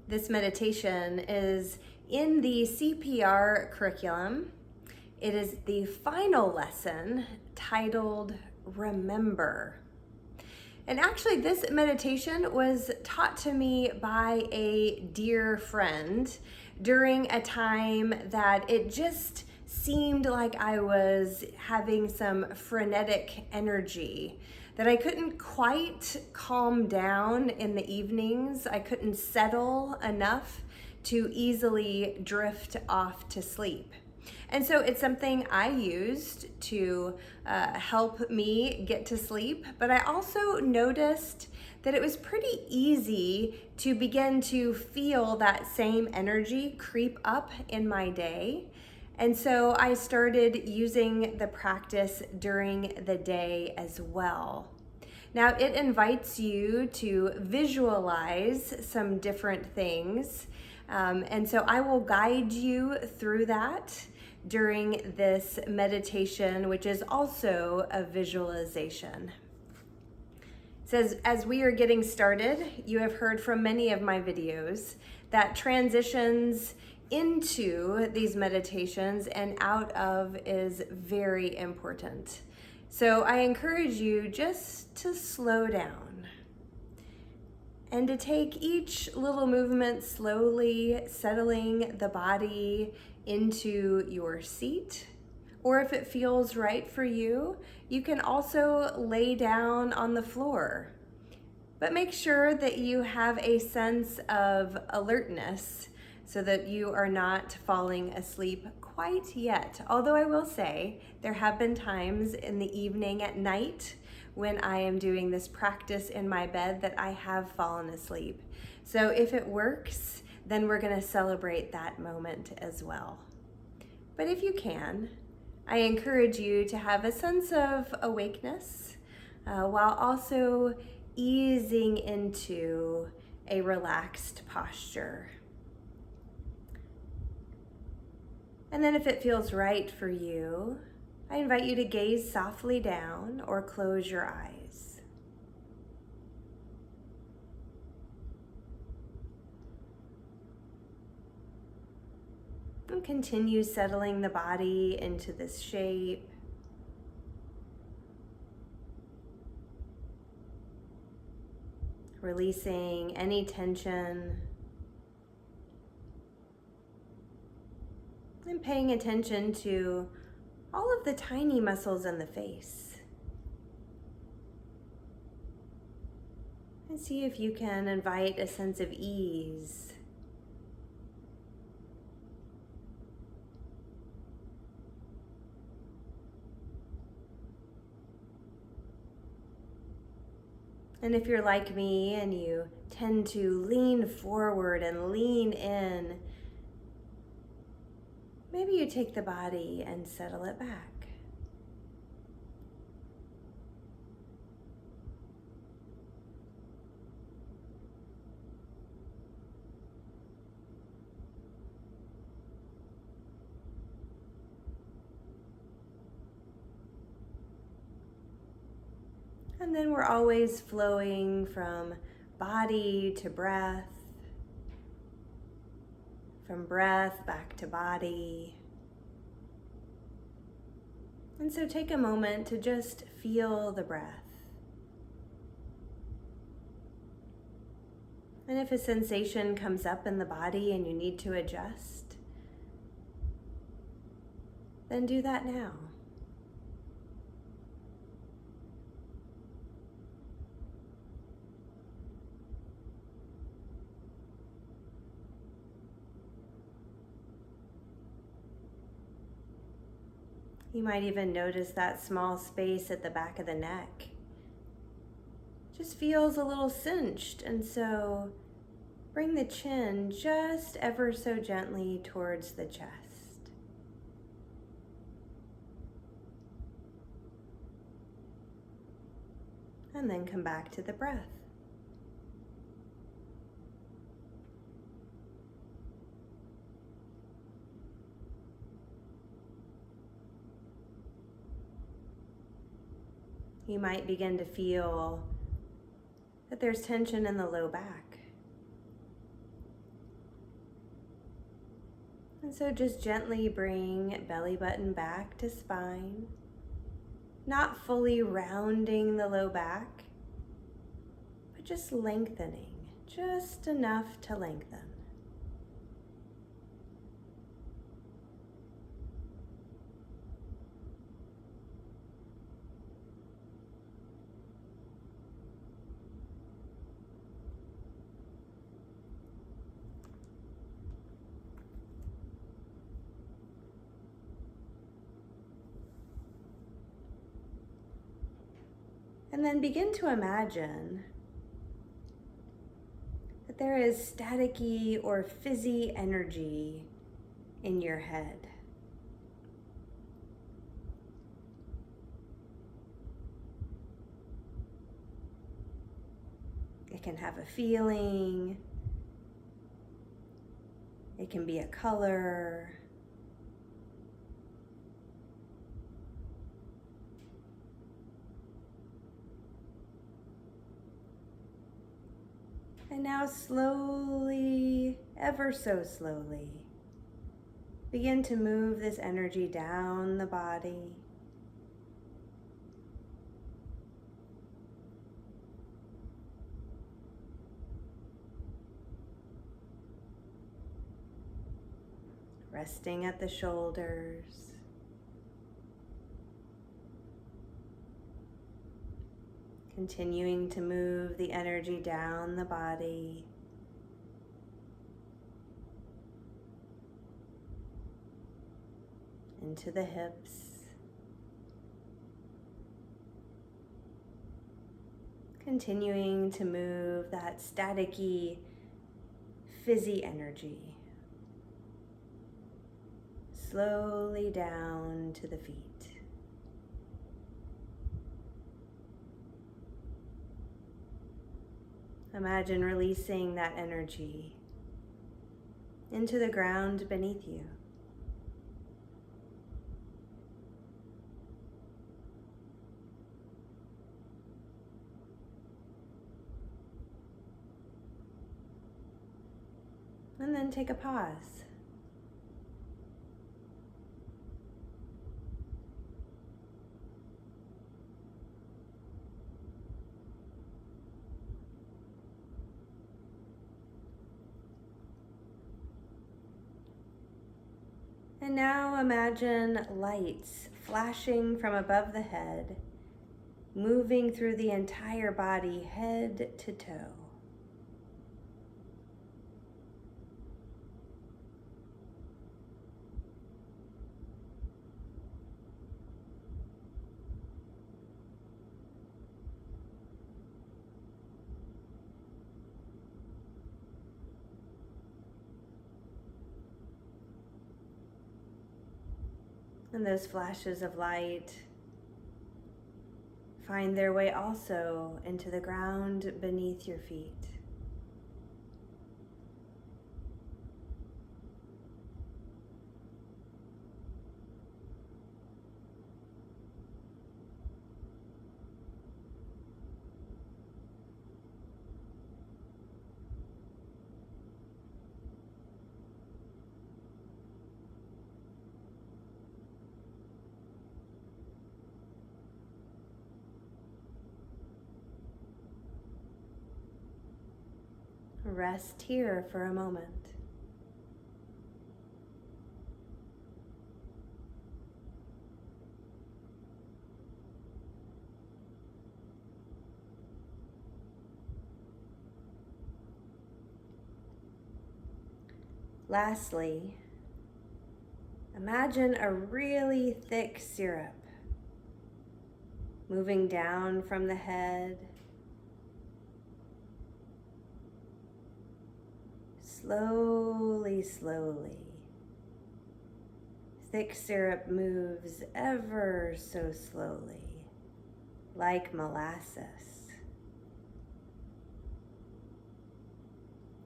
This meditation is in the CPR curriculum. It is the final lesson titled Remember. And actually, this meditation was taught to me by a dear friend during a time that it just seemed like I was having some frenetic energy, that I couldn't quite calm down in the evenings. I couldn't settle enough to easily drift off to sleep. And so it's something I used to help me get to sleep, but I also noticed that it was pretty easy to begin to feel that same energy creep up in my day. And so I started using the practice during the day as well. Now, it invites you to visualize some different things. And so I will guide you through that during this meditation, which is also a visualization. It says, as we are getting started, you have heard from many of my videos that transitions into these meditations and out of is very important. So I encourage you just to slow down and to take each little movement slowly, settling the body into your seat. Or if it feels right for you, you can also lay down on the floor. But make sure that you have a sense of alertness so that you are not falling asleep quite yet. Although I will say, there have been times in the evening at night when I am doing this practice in my bed that I have fallen asleep. So if it works, then we're gonna celebrate that moment as well. But if you can, I encourage you to have a sense of awakeness while also easing into a relaxed posture. And then if it feels right for you, I invite you to gaze softly down or close your eyes. And continue settling the body into this shape. Releasing any tension. And paying attention to all of the tiny muscles in the face. And see if you can invite a sense of ease. And if you're like me and you tend to lean forward and lean in, maybe you take the body and settle it back. And then we're always flowing from body to breath, from breath back to body. And so take a moment to just feel the breath. And if a sensation comes up in the body and you need to adjust, then do that now. You might even notice that small space at the back of the neck just feels a little cinched, and so bring the chin just ever so gently towards the chest. And then come back to the breath. You might begin to feel that there's tension in the low back. And so just gently bring belly button back to spine, not fully rounding the low back, but just lengthening, just enough to lengthen. And then begin to imagine that there is staticky or fizzy energy in your head. It can have a feeling, it can be a color, and now slowly, ever so slowly, begin to move this energy down the body. Resting at the shoulders. Continuing to move the energy down the body. Into the hips. Continuing to move that staticky, fizzy energy slowly down to the feet. Imagine releasing that energy into the ground beneath you. And then take a pause. And now imagine lights flashing from above the head, moving through the entire body, head to toe. And those flashes of light find their way also into the ground beneath your feet. Rest here for a moment. Lastly, imagine a really thick syrup moving down from the head, slowly, slowly. Thick syrup moves ever so slowly, like molasses.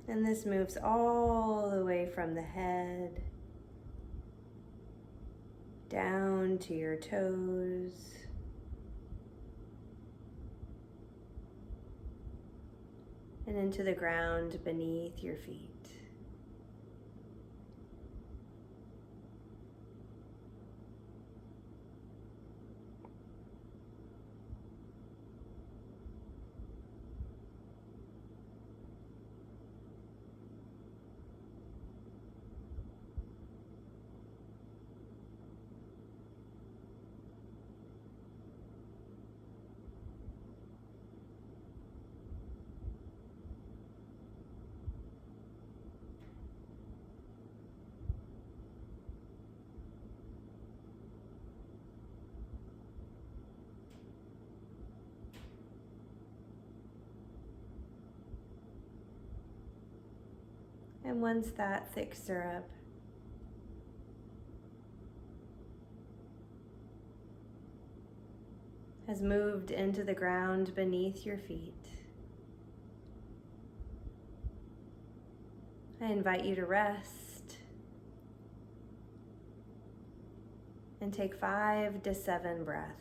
And this moves all the way from the head down to your toes, and into the ground beneath your feet. And once that thick syrup has moved into the ground beneath your feet, I invite you to rest and take 5 to 7 breaths.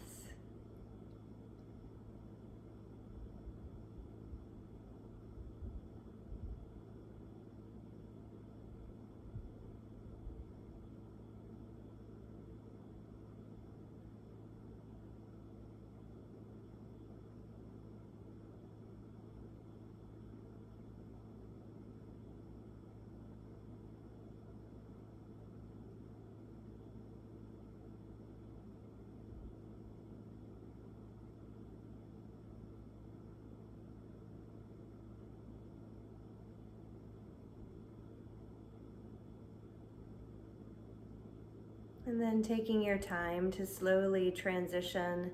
And then taking your time to slowly transition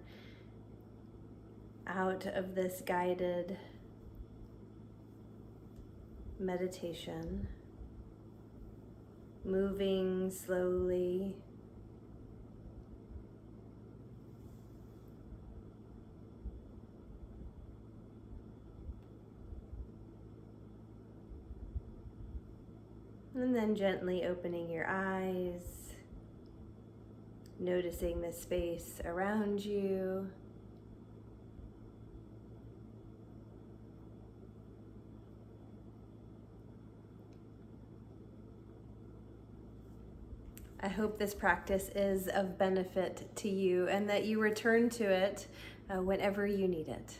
out of this guided meditation, moving slowly and then gently opening your eyes, noticing the space around you. I hope this practice is of benefit to you and that you return to it whenever you need it.